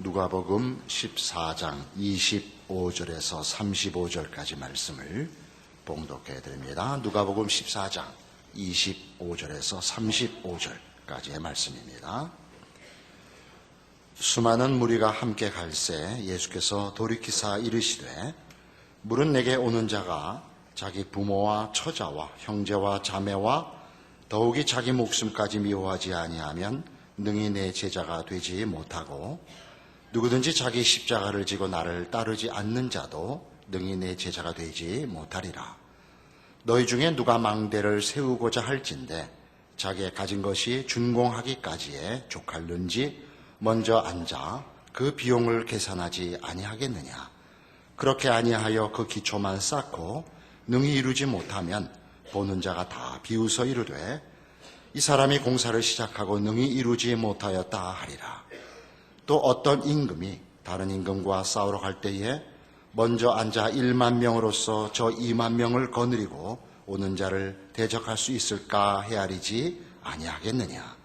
누가복음 14장 25절에서 35절까지 말씀을 봉독해 드립니다. 누가복음 14장 25절에서 35절까지의 말씀입니다. 수많은 무리가 함께 갈새 예수께서 돌이키사 이르시되 물은 내게 오는 자가 자기 부모와 처자와 형제와 자매와 더욱이 자기 목숨까지 미워하지 아니하면 능히 내 제자가 되지 못하고 누구든지 자기 십자가를 지고 나를 따르지 않는 자도 능히 내 제자가 되지 못하리라. 너희 중에 누가 망대를 세우고자 할진대 자기의 가진 것이 준공하기까지에 족할는지 먼저 앉아 그 비용을 계산하지 아니하겠느냐. 그렇게 아니하여 그 기초만 쌓고 능히 이루지 못하면 보는 자가 다 비웃어 이르되 이 사람이 공사를 시작하고 능히 이루지 못하였다 하리라. 또 어떤 임금이 다른 임금과 싸우러 갈 때에 먼저 앉아 1만 명으로서 저 2만 명을 거느리고 오는 자를 대적할 수 있을까 헤아리지 아니하겠느냐.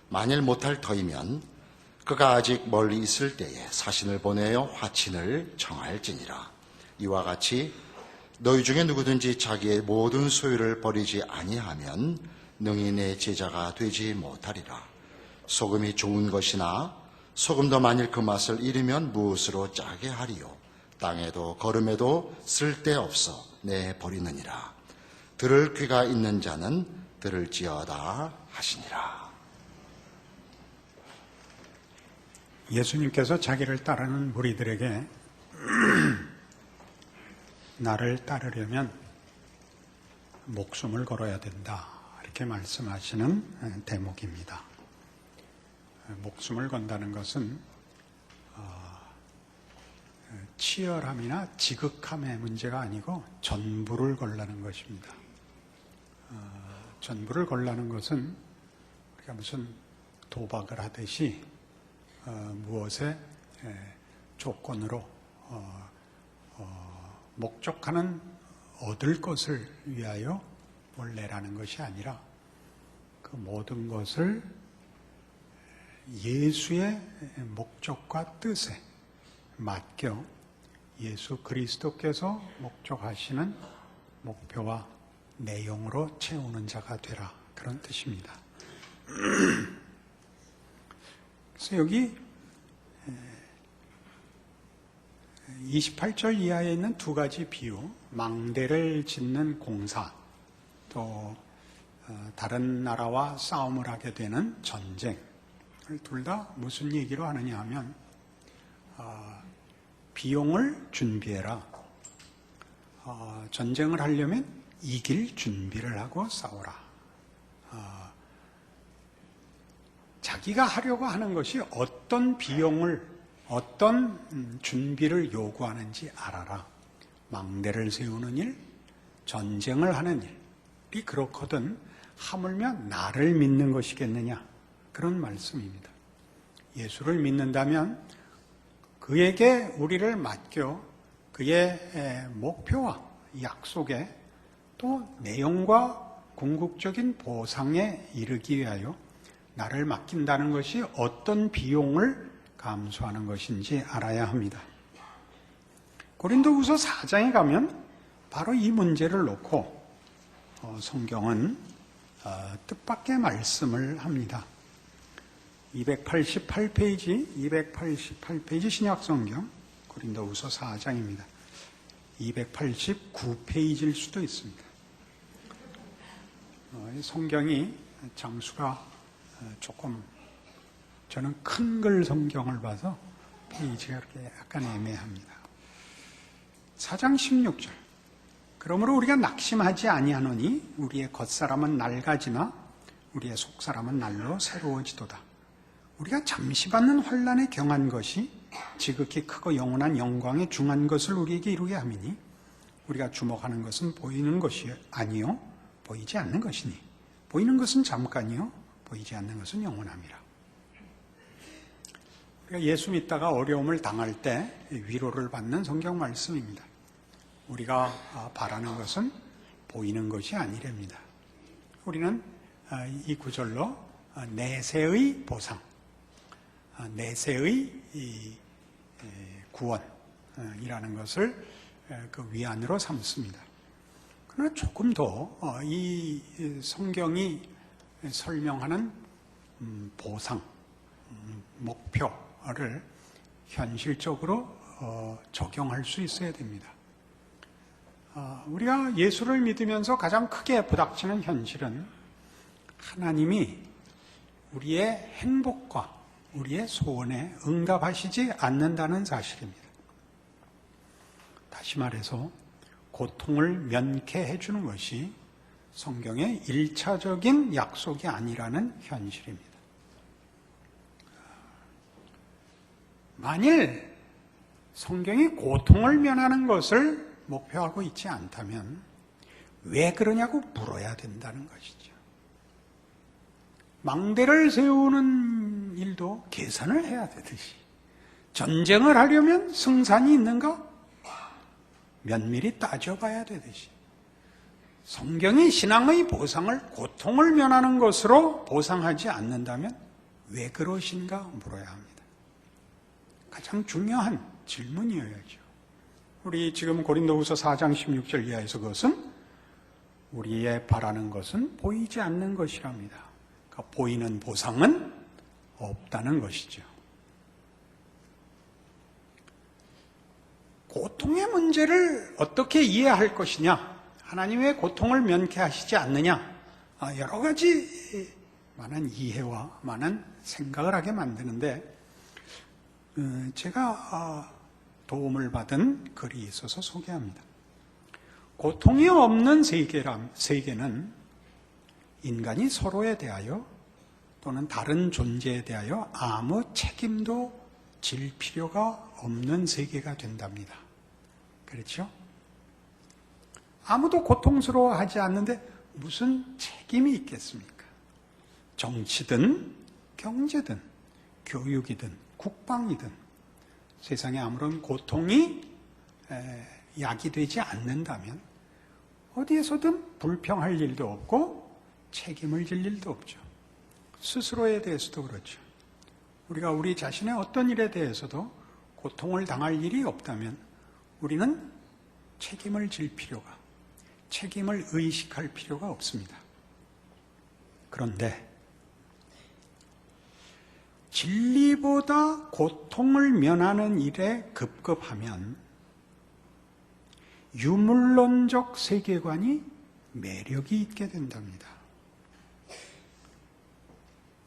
만일 못할 터이면 그가 아직 멀리 있을 때에 사신을 보내어 화친을 청할지니라. 이와 같이 너희 중에 누구든지 자기의 모든 소유를 버리지 아니하면 능히 내 제자가 되지 못하리라. 소금이 좋은 것이나 소금도 만일 그 맛을 잃으면 무엇으로 짜게 하리요. 땅에도 거름에도 쓸데없어 내 버리느니라. 들을 귀가 있는 자는 들을지어다 하시니라. 예수님께서 자기를 따르는 무리들에게 나를 따르려면 목숨을 걸어야 된다, 이렇게 말씀하시는 대목입니다. 목숨을 건다는 것은 치열함이나 지극함의 문제가 아니고 전부를 걸라는 것입니다. 전부를 걸라는 것은 우리가 무슨 도박을 하듯이 무엇의 조건으로 목적하는 얻을 것을 위하여 뭘 내라는 것이 아니라 그 모든 것을 예수의 목적과 뜻에 맡겨 예수 그리스도께서 목적하시는 목표와 내용으로 채우는 자가 되라, 그런 뜻입니다. 그래서 여기 28절 이하에 있는 두 가지 비유, 망대를 짓는 공사, 또 다른 나라와 싸움을 하게 되는 전쟁, 둘 다 무슨 얘기로 하느냐 하면 비용을 준비해라. 전쟁을 하려면 이길 준비를 하고 싸워라. 자기가 하려고 하는 것이 어떤 비용을, 어떤 준비를 요구하는지 알아라. 망대를 세우는 일, 전쟁을 하는 일이 그렇거든 하물며 나를 믿는 것이겠느냐, 그런 말씀입니다. 예수를 믿는다면 그에게 우리를 맡겨 그의 목표와 약속에 또 내용과 궁극적인 보상에 이르기 위하여 나를 맡긴다는 것이 어떤 비용을 감수하는 것인지 알아야 합니다. 고린도후서 4장에 가면 바로 이 문제를 놓고 성경은 뜻밖의 말씀을 합니다. 288페이지 신약성경 고린도후서 4장입니다. 289페이지일 수도 있습니다. 성경이 장수가 조금, 저는 큰 글 성경을 봐서 페이지가 이렇게 약간 애매합니다. 4장 16절. 그러므로 우리가 낙심하지 아니하노니 우리의 겉사람은 낡아지나 우리의 속사람은 날로 새로워지도다. 우리가 잠시 받는 환난에 경한 것이 지극히 크고 영원한 영광에 중한 것을 우리에게 이루게 함이니 우리가 주목하는 것은 보이는 것이 아니요 보이지 않는 것이니 보이는 것은 잠깐이요 보이지 않는 것은 영원함이라. 우리가 예수 믿다가 어려움을 당할 때 위로를 받는 성경 말씀입니다. 우리가 바라는 것은 보이는 것이 아니랍니다. 우리는 이 구절로 내세의 보상, 내세의 구원이라는 것을 그 위안으로 삼습니다. 그러나 조금 더 이 성경이 설명하는 보상, 목표를 현실적으로 적용할 수 있어야 됩니다. 우리가 예수를 믿으면서 가장 크게 부닥치는 현실은 하나님이 우리의 행복과 우리의 소원에 응답하시지 않는다는 사실입니다. 다시 말해서 고통을 면케해 주는 것이 성경의 1차적인 약속이 아니라는 현실입니다. 만일 성경이 고통을 면하는 것을 목표하고 있지 않다면 왜 그러냐고 물어야 된다는 것이죠. 망대를 세우는 일도 계산을 해야 되듯이 전쟁을 하려면 승산이 있는가? 면밀히 따져봐야 되듯이 성경이 신앙의 보상을 고통을 면하는 것으로 보상하지 않는다면 왜 그러신가 물어야 합니다. 가장 중요한 질문이어야죠. 우리 지금 고린도후서 4장 16절 이하에서 그것은 우리의 바라는 것은 보이지 않는 것이랍니다. 그러니까 보이는 보상은 없다는 것이죠. 고통의 문제를 어떻게 이해할 것이냐? 하나님의 고통을 면케하시지 않느냐? 여러 가지 많은 이해와 많은 생각을 하게 만드는데 제가 도움을 받은 글이 있어서 소개합니다. 고통이 없는 세계는 인간이 서로에 대하여 또는 다른 존재에 대하여 아무 책임도 질 필요가 없는 세계가 된답니다. 그렇죠? 아무도 고통스러워하지 않는데 무슨 책임이 있겠습니까? 정치든 경제든 교육이든 국방이든 세상에 아무런 고통이 야기되지 않는다면 어디에서든 불평할 일도 없고 책임을 질 일도 없죠. 스스로에 대해서도 그렇죠. 우리가 우리 자신의 어떤 일에 대해서도 고통을 당할 일이 없다면 우리는 책임을 질 필요가, 책임을 의식할 필요가 없습니다. 그런데 진리보다 고통을 면하는 일에 급급하면 유물론적 세계관이 매력이 있게 된답니다.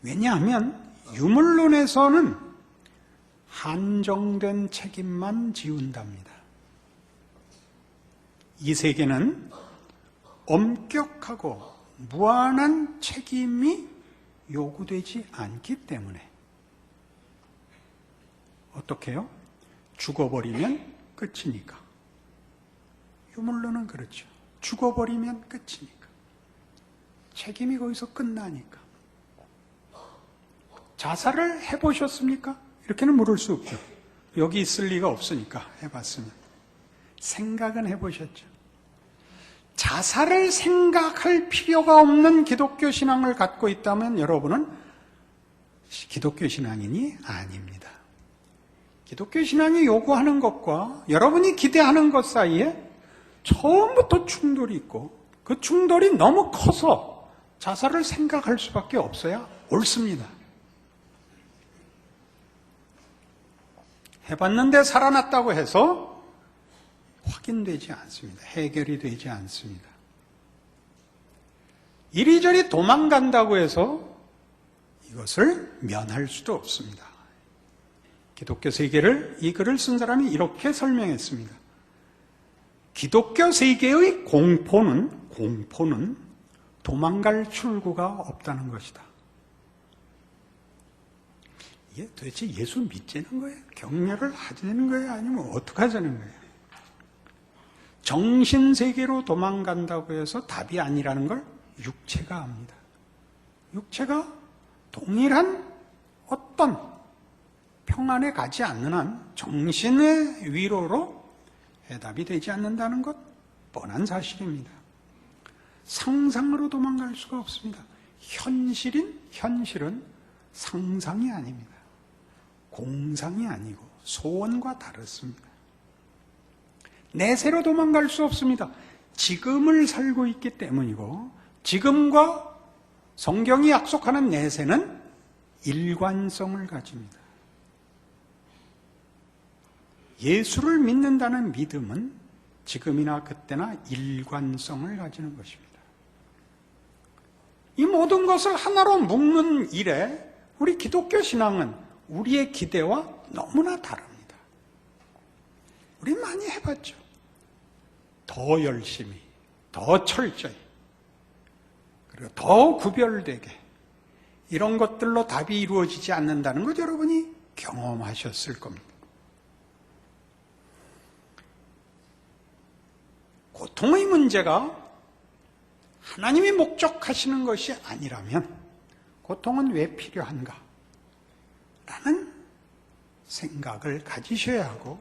왜냐하면 유물론에서는 한정된 책임만 지운답니다. 이 세계는 엄격하고 무한한 책임이 요구되지 않기 때문에 어떻게 해요? 죽어버리면 끝이니까. 유물론은 그렇죠. 죽어버리면 끝이니까. 책임이 거기서 끝나니까. 자살을 해보셨습니까? 이렇게는 물을 수 없죠. 여기 있을 리가 없으니까 해봤으면. 생각은 해보셨죠. 자살을 생각할 필요가 없는 기독교 신앙을 갖고 있다면 여러분은 기독교 신앙인이 아닙니다. 기독교 신앙이 요구하는 것과 여러분이 기대하는 것 사이에 처음부터 충돌이 있고 그 충돌이 너무 커서 자살을 생각할 수밖에 없어야 옳습니다. 해봤는데 살아났다고 해서 확인되지 않습니다. 해결이 되지 않습니다. 이리저리 도망간다고 해서 이것을 면할 수도 없습니다. 기독교 세계를 이 글을 쓴 사람이 이렇게 설명했습니다. 기독교 세계의 공포는 도망갈 출구가 없다는 것이다. 이게 도대체 예수 믿자는 거예요? 격려를 하자는 거예요? 아니면 어떻게 하자는 거예요? 정신세계로 도망간다고 해서 답이 아니라는 걸 육체가 압니다. 육체가 동일한 어떤 평안에 가지 않는 한 정신의 위로로 해답이 되지 않는다는 것 뻔한 사실입니다. 상상으로 도망갈 수가 없습니다. 현실은 상상이 아닙니다. 공상이 아니고 소원과 다릅니다. 내세로 도망갈 수 없습니다. 지금을 살고 있기 때문이고, 지금과 성경이 약속하는 내세는 일관성을 가집니다. 예수를 믿는다는 믿음은 지금이나 그때나 일관성을 가지는 것입니다. 이 모든 것을 하나로 묶는 일에 우리 기독교 신앙은 우리의 기대와 너무나 다릅니다. 우리 많이 해봤죠. 더 열심히, 더 철저히, 그리고 더 구별되게, 이런 것들로 답이 이루어지지 않는다는 것 여러분이 경험하셨을 겁니다. 고통의 문제가 하나님이 목적하시는 것이 아니라면 고통은 왜 필요한가? 라는 생각을 가지셔야 하고,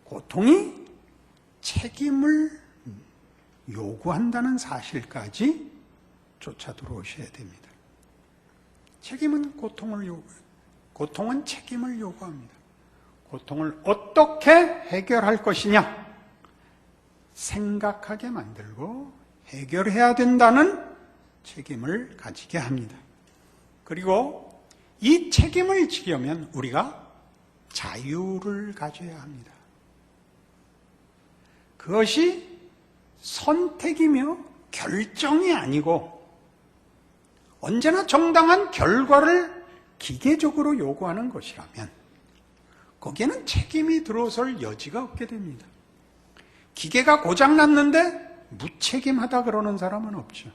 고통이 책임을 요구한다는 사실까지 쫓아 들어오셔야 됩니다. 책임은 고통은 책임을 요구합니다. 고통을 어떻게 해결할 것이냐? 생각하게 만들고 해결해야 된다는 책임을 가지게 합니다. 그리고 이 책임을 지려면 우리가 자유를 가져야 합니다. 그것이 선택이며 결정이 아니고 언제나 정당한 결과를 기계적으로 요구하는 것이라면 거기에는 책임이 들어설 여지가 없게 됩니다. 기계가 고장났는데 무책임하다 그러는 사람은 없죠.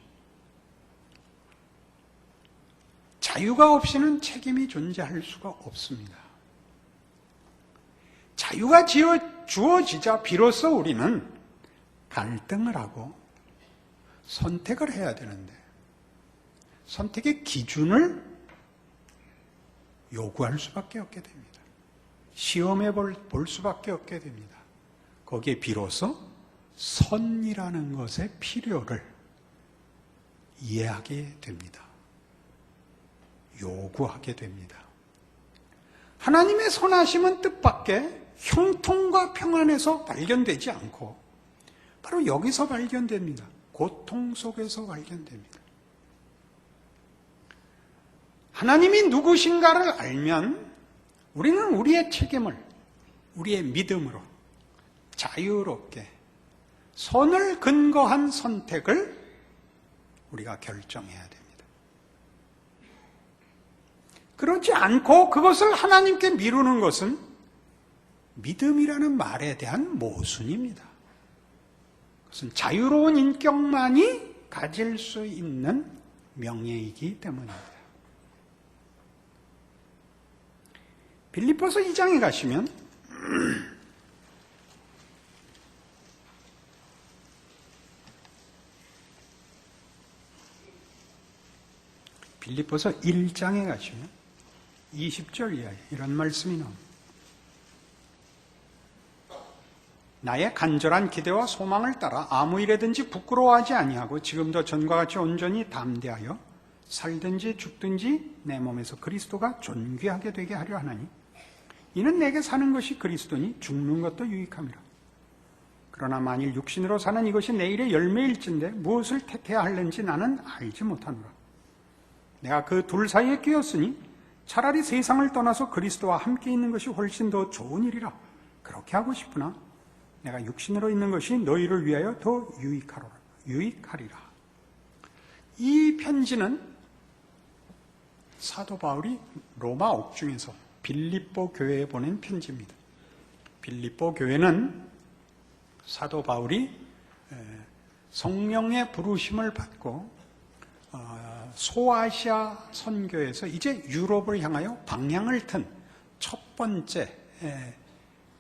자유가 없이는 책임이 존재할 수가 없습니다. 자유가 주어지자 비로소 우리는 갈등을 하고 선택을 해야 되는데, 선택의 기준을 요구할 수밖에 없게 됩니다. 시험해 볼 수밖에 없게 됩니다. 거기에 비로소 선이라는 것의 필요를 이해하게 됩니다. 요구하게 됩니다. 하나님의 선하심은 뜻밖의 형통과 평안에서 발견되지 않고 바로 여기서 발견됩니다. 고통 속에서 발견됩니다. 하나님이 누구신가를 알면 우리는 우리의 책임을 우리의 믿음으로 자유롭게 선을 근거한 선택을 우리가 결정해야 됩니다. 그렇지 않고 그것을 하나님께 미루는 것은 믿음이라는 말에 대한 모순입니다. 그것은 자유로운 인격만이 가질 수 있는 명예이기 때문입니다. 빌립보서 2장에 가시면 빌립보서 1장에 가시면 20절 이하에 이런 말씀이 나옵니다. 나의 간절한 기대와 소망을 따라 아무 일에든지 부끄러워하지 아니하고 지금도 전과 같이 온전히 담대하여 살든지 죽든지 내 몸에서 그리스도가 존귀하게 되게 하려 하나니 이는 내게 사는 것이 그리스도니 죽는 것도 유익함이라. 그러나 만일 육신으로 사는 이것이 내일의 열매일진데 무엇을 택해야 할는지 나는 알지 못하노라. 내가 그 둘 사이에 끼었으니 차라리 세상을 떠나서 그리스도와 함께 있는 것이 훨씬 더 좋은 일이라. 그렇게 하고 싶으나 내가 육신으로 있는 것이 너희를 위하여 더 유익하리라. 이 편지는 사도 바울이 로마 옥중에서 빌립보 교회에 보낸 편지입니다. 빌립보 교회는 사도 바울이 성령의 부르심을 받고 소아시아 선교에서 이제 유럽을 향하여 방향을 튼 첫 번째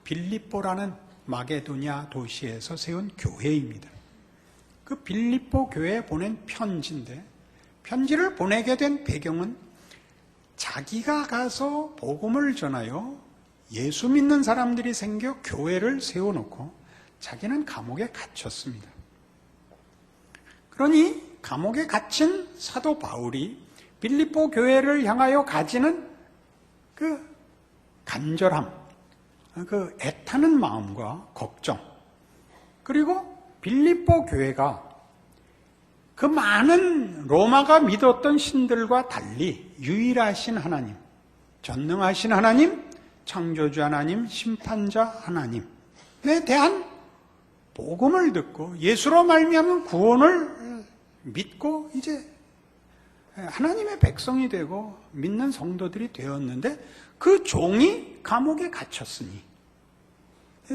빌립보라는 마게도냐 도시에서 세운 교회입니다. 그 빌립보 교회에 보낸 편지인데, 편지를 보내게 된 배경은 자기가 가서 복음을 전하여 예수 믿는 사람들이 생겨 교회를 세워놓고 자기는 감옥에 갇혔습니다. 그러니 감옥에 갇힌 사도 바울이 빌립보 교회를 향하여 가지는 그 간절함, 그 애타는 마음과 걱정, 그리고 빌립보 교회가 그 많은 로마가 믿었던 신들과 달리 유일하신 하나님, 전능하신 하나님, 창조주 하나님, 심판자 하나님에 대한 복음을 듣고 예수로 말미암은 구원을 믿고 이제 하나님의 백성이 되고 믿는 성도들이 되었는데 그 종이 감옥에 갇혔으니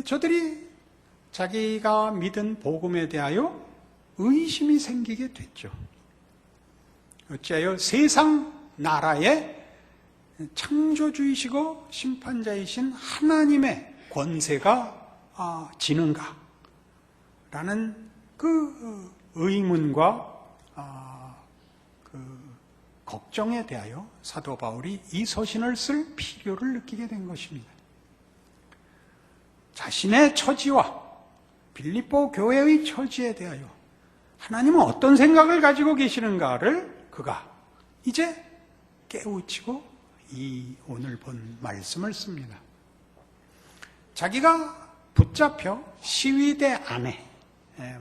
저들이 자기가 믿은 복음에 대하여 의심이 생기게 됐죠. 어찌하여 세상 나라의 창조주이시고 심판자이신 하나님의 권세가 지는가? 라는 그 의문과 그 걱정에 대하여 사도 바울이 이 서신을 쓸 필요를 느끼게 된 것입니다. 자신의 처지와 빌립보 교회의 처지에 대하여 하나님은 어떤 생각을 가지고 계시는가를 그가 이제 깨우치고 이 오늘 본 말씀을 씁니다. 자기가 붙잡혀 시위대 안에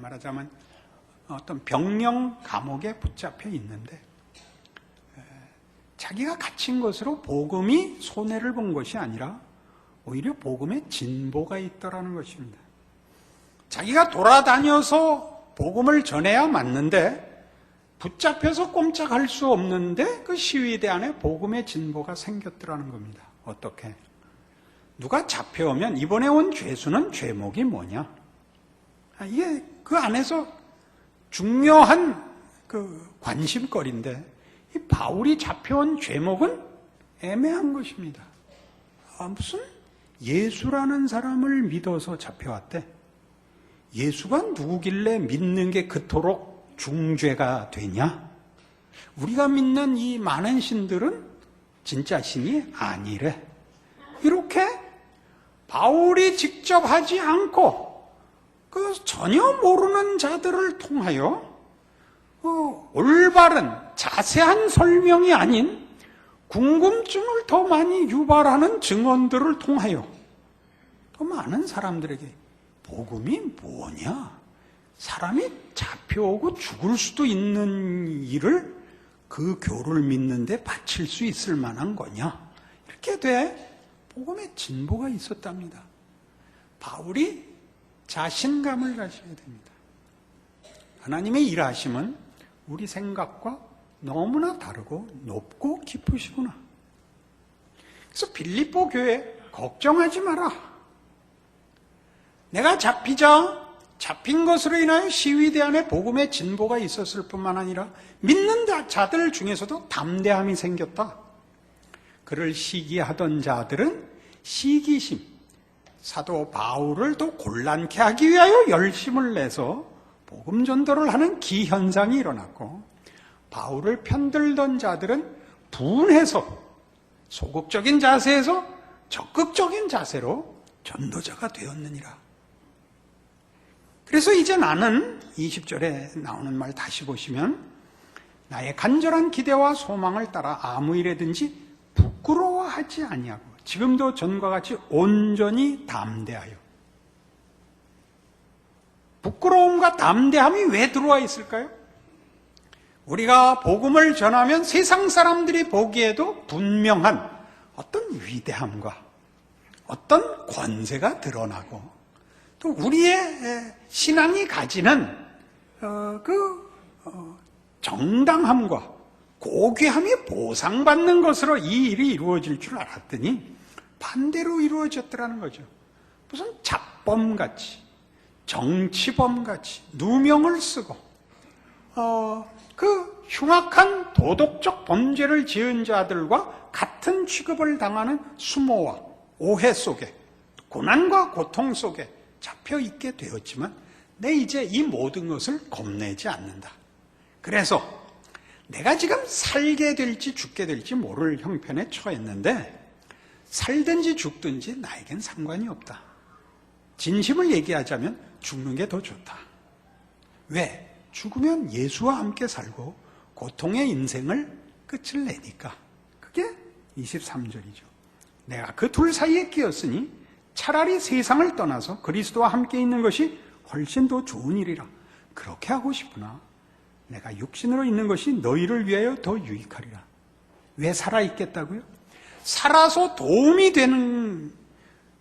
말하자면 어떤 병영 감옥에 붙잡혀 있는데 자기가 갇힌 것으로 복음이 손해를 본 것이 아니라 오히려 복음에 진보가 있더라는 것입니다. 자기가 돌아다녀서 복음을 전해야 맞는데 붙잡혀서 꼼짝할 수 없는데 그 시위대 안에 복음의 진보가 생겼더라는 겁니다. 어떻게? 누가 잡혀오면 이번에 온 죄수는 죄목이 뭐냐? 이게 그 안에서 중요한 그 관심거리인데 이 바울이 잡혀온 죄목은 애매한 것입니다. 무슨 예수라는 사람을 믿어서 잡혀왔대. 예수가 누구길래 믿는 게 그토록 중죄가 되냐? 우리가 믿는 이 많은 신들은 진짜 신이 아니래. 이렇게 바울이 직접 하지 않고 그 전혀 모르는 자들을 통하여 올바른 자세한 설명이 아닌 궁금증을 더 많이 유발하는 증언들을 통하여 더 많은 사람들에게 복음이 뭐냐? 사람이 잡혀오고 죽을 수도 있는 일을 그 교를 믿는데 바칠 수 있을 만한 거냐? 이렇게 돼 복음의 진보가 있었답니다. 바울이 자신감을 가지게 됩니다. 하나님의 일하심은 우리 생각과 너무나 다르고 높고 깊으시구나. 그래서 빌립보 교회 걱정하지 마라. 내가 잡힌 것으로 인하여 시위대 안에 복음의 진보가 있었을 뿐만 아니라 믿는 자들 중에서도 담대함이 생겼다. 그를 시기하던 자들은 시기심, 사도 바울을 더 곤란케 하기 위하여 열심을 내서 복음 전도를 하는 기현상이 일어났고, 바울을 편들던 자들은 분해서 소극적인 자세에서 적극적인 자세로 전도자가 되었느니라. 그래서 이제 나는 20절에 나오는 말 다시 보시면 나의 간절한 기대와 소망을 따라 아무 일에든지 부끄러워하지 아니하고 지금도 전과 같이 온전히 담대하여. 부끄러움과 담대함이 왜 들어와 있을까요? 우리가 복음을 전하면 세상 사람들이 보기에도 분명한 어떤 위대함과 어떤 권세가 드러나고 또 우리의 신앙이 가지는 정당함과 고귀함이 보상받는 것으로 이 일이 이루어질 줄 알았더니 반대로 이루어졌더라는 거죠. 무슨 잡범같이 정치범같이 누명을 쓰고 그 흉악한 도덕적 범죄를 지은 자들과 같은 취급을 당하는 수모와 오해 속에 고난과 고통 속에 잡혀 있게 되었지만 내 이제 이 모든 것을 겁내지 않는다. 그래서 내가 지금 살게 될지 죽게 될지 모를 형편에 처했는데 살든지 죽든지 나에겐 상관이 없다. 진심을 얘기하자면 죽는 게 더 좋다. 왜? 죽으면 예수와 함께 살고 고통의 인생을 끝을 내니까. 그게 23절이죠. 내가 그 둘 사이에 끼었으니 차라리 세상을 떠나서 그리스도와 함께 있는 것이 훨씬 더 좋은 일이라. 그렇게 하고 싶으나 내가 육신으로 있는 것이 너희를 위하여 더 유익하리라. 왜 살아있겠다고요? 살아서 도움이 되는,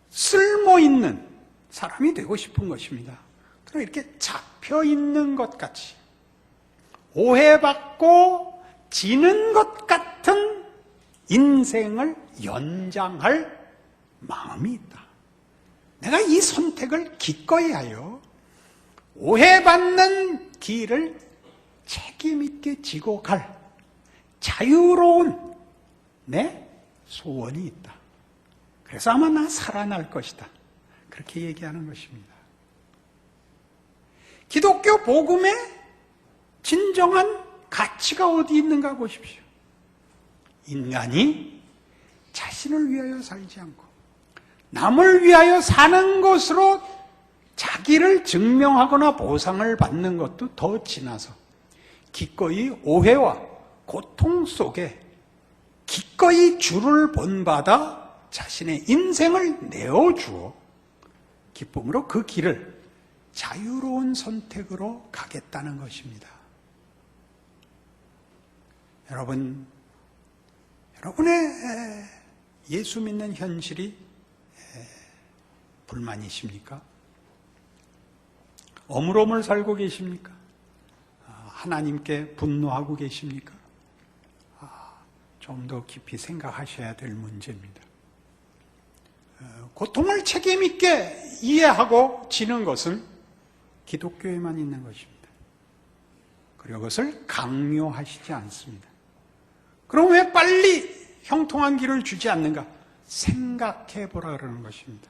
쓸모있는 사람이 되고 싶은 것입니다. 그럼 이렇게 잡혀있는 것 같이 오해받고 지는 것 같은 인생을 연장할 마음이 있다. 내가 이 선택을 기꺼이 하여 오해받는 길을 책임있게 지고 갈 자유로운 내 소원이 있다. 그래서 아마 나 살아날 것이다. 그렇게 얘기하는 것입니다. 기독교 복음의 진정한 가치가 어디 있는가 보십시오. 인간이 자신을 위하여 살지 않고 남을 위하여 사는 것으로 자기를 증명하거나 보상을 받는 것도 더 지나서 기꺼이 오해와 고통 속에 기꺼이 주를 본받아 자신의 인생을 내어주어 기쁨으로 그 길을 자유로운 선택으로 가겠다는 것입니다. 여러분의 예수 믿는 현실이 불만이십니까? 어물어물 살고 계십니까? 하나님께 분노하고 계십니까? 좀 더 깊이 생각하셔야 될 문제입니다. 고통을 책임있게 이해하고 지는 것은 기독교에만 있는 것입니다. 그리고 그것을 강요하시지 않습니다. 그럼 왜 빨리 형통한 길을 주지 않는가? 생각해 보라 그러는 것입니다.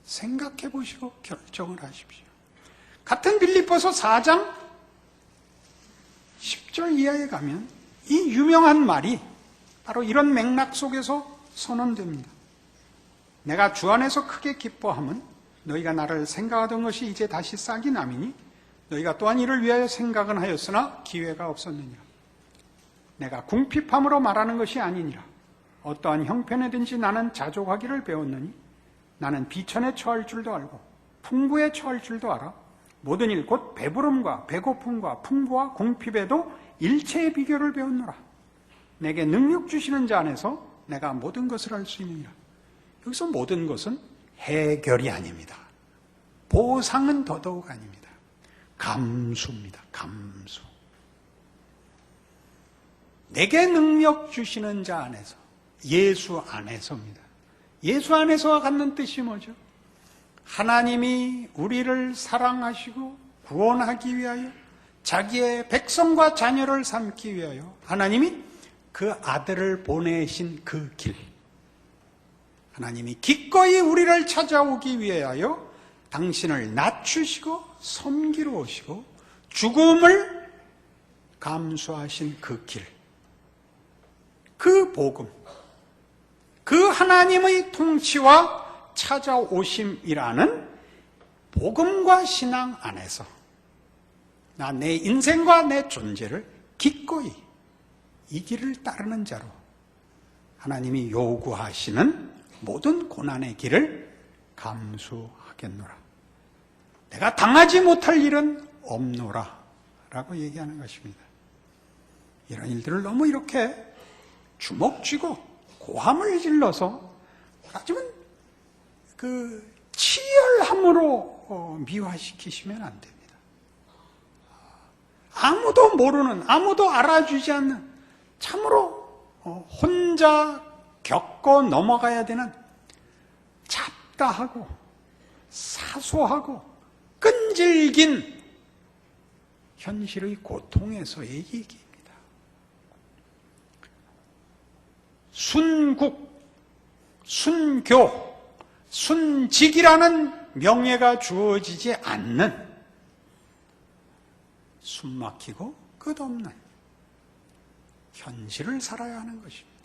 생각해 보시고 결정을 하십시오. 같은 빌립보서 4장 10절 이하에 가면 이 유명한 말이 바로 이런 맥락 속에서 선언됩니다. 내가 주 안에서 크게 기뻐함은 너희가 나를 생각하던 것이 이제 다시 싹이 남이니 너희가 또한 이를 위하여 생각은 하였으나 기회가 없었느니라. 내가 궁핍함으로 말하는 것이 아니니라. 어떠한 형편에든지 나는 자족하기를 배웠느니 나는 비천에 처할 줄도 알고 풍부에 처할 줄도 알아. 모든 일 곧 배부름과 배고픔과 풍부와 궁핍에도 일체의 비결을 배웠노라. 내게 능력 주시는 자 안에서 내가 모든 것을 할 수 있느니라. 여기서 모든 것은 해결이 아닙니다. 보상은 더더욱 아닙니다. 감수입니다. 감수. 내게 능력 주시는 자 안에서, 예수 안에서입니다. 예수 안에서와 갖는 뜻이 뭐죠? 하나님이 우리를 사랑하시고 구원하기 위하여 자기의 백성과 자녀를 삼기 위하여 하나님이 그 아들을 보내신 그 길, 하나님이 기꺼이 우리를 찾아오기 위하여 당신을 낮추시고 섬기러 오시고 죽음을 감수하신 그 길, 그 복음, 그 하나님의 통치와 찾아오심이라는 복음과 신앙 안에서 나 내 인생과 내 존재를 기꺼이 이 길을 따르는 자로 하나님이 요구하시는 모든 고난의 길을 감수하겠노라. 내가 당하지 못할 일은 없노라 라고 얘기하는 것입니다. 이런 일들을 너무 이렇게 주먹 쥐고 고함을 질러서 하지만 그 치열함으로 미화시키시면 안 됩니다. 아무도 모르는, 아무도 알아주지 않는, 참으로 혼자 겪고 넘어가야 되는 잡다하고 사소하고 끈질긴 현실의 고통에서의 얘기입니다. 순국, 순교, 순직이라는 명예가 주어지지 않는 숨막히고 끝없는 현실을 살아야 하는 것입니다.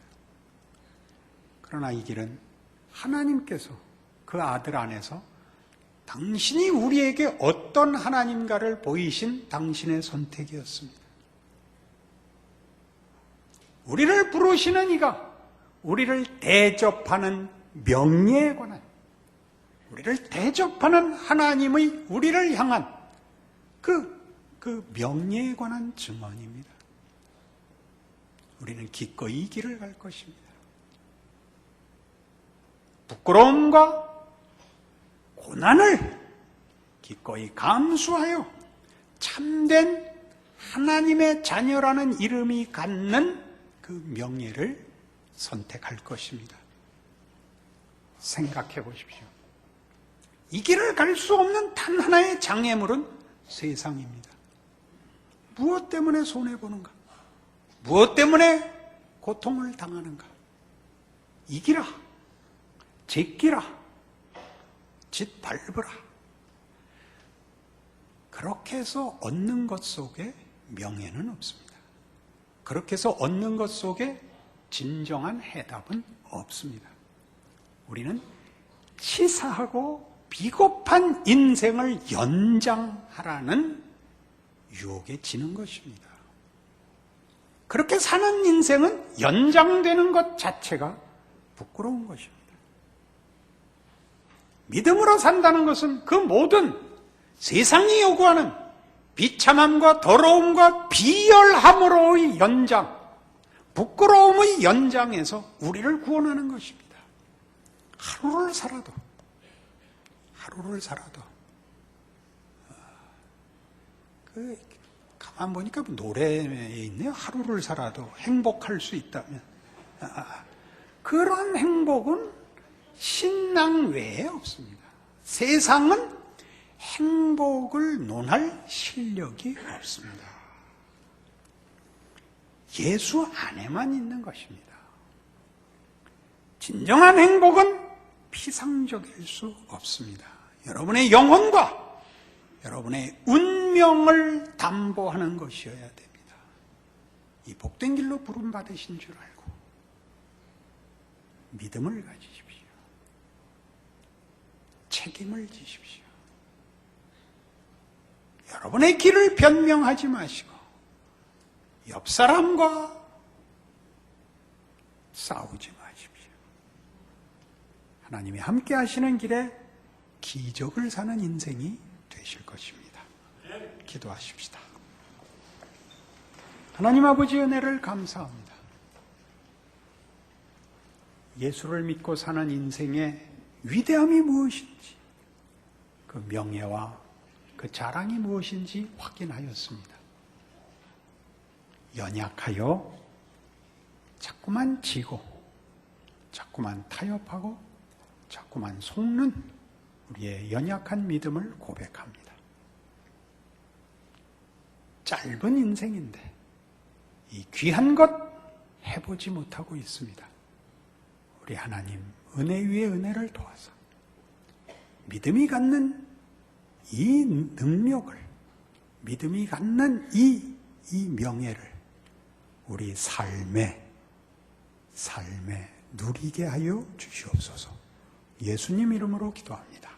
그러나 이 길은 하나님께서 그 아들 안에서 당신이 우리에게 어떤 하나님가를 보이신 당신의 선택이었습니다. 우리를 부르시는 이가 우리를 대접하는 명예에 관한, 우리를 대접하는 하나님의 우리를 향한 그 명예에 관한 증언입니다. 우리는 기꺼이 이 길을 갈 것입니다. 부끄러움과 고난을 기꺼이 감수하여 참된 하나님의 자녀라는 이름이 갖는 그 명예를 선택할 것입니다. 생각해 보십시오. 이 길을 갈 수 없는 단 하나의 장애물은 세상입니다. 무엇 때문에 손해보는가? 무엇 때문에 고통을 당하는가? 이기라, 제끼라, 짓밟으라. 그렇게 해서 얻는 것 속에 명예는 없습니다. 그렇게 해서 얻는 것 속에 진정한 해답은 없습니다. 우리는 치사하고 비겁한 인생을 연장하라는 유혹에 지는 것입니다. 그렇게 사는 인생은 연장되는 것 자체가 부끄러운 것입니다. 믿음으로 산다는 것은 그 모든 세상이 요구하는 비참함과 더러움과 비열함으로의 연장, 부끄러움의 연장에서 우리를 구원하는 것입니다. 하루를 살아도 가만 보니까 노래에 있네요. 하루를 살아도 행복할 수 있다면. 그런 행복은 신앙 외에 없습니다. 세상은 행복을 논할 실력이 없습니다. 예수 안에만 있는 것입니다. 진정한 행복은 피상적일 수 없습니다. 여러분의 영혼과 여러분의 운명을 담보하는 것이어야 됩니다. 이 복된 길로 부름받으신 줄 알고 믿음을 가지십시오. 책임을 지십시오. 여러분의 길을 변명하지 마시고 옆 사람과 싸우지 마십시오. 하나님이 함께 하시는 길에 기적을 사는 인생이 되실 것입니다. 기도하십시다. 하나님 아버지 은혜를 감사합니다. 예수를 믿고 사는 인생의 위대함이 무엇인지, 그 명예와 그 자랑이 무엇인지 확인하였습니다. 연약하여 자꾸만 지고, 자꾸만 타협하고, 자꾸만 속는 우리의 연약한 믿음을 고백합니다. 짧은 인생인데 이 귀한 것 해보지 못하고 있습니다. 우리 하나님 은혜 위에 은혜를 도와서 믿음이 갖는 이 능력을, 믿음이 갖는 이 명예를 우리 삶에 누리게 하여 주시옵소서. 예수님 이름으로 기도합니다.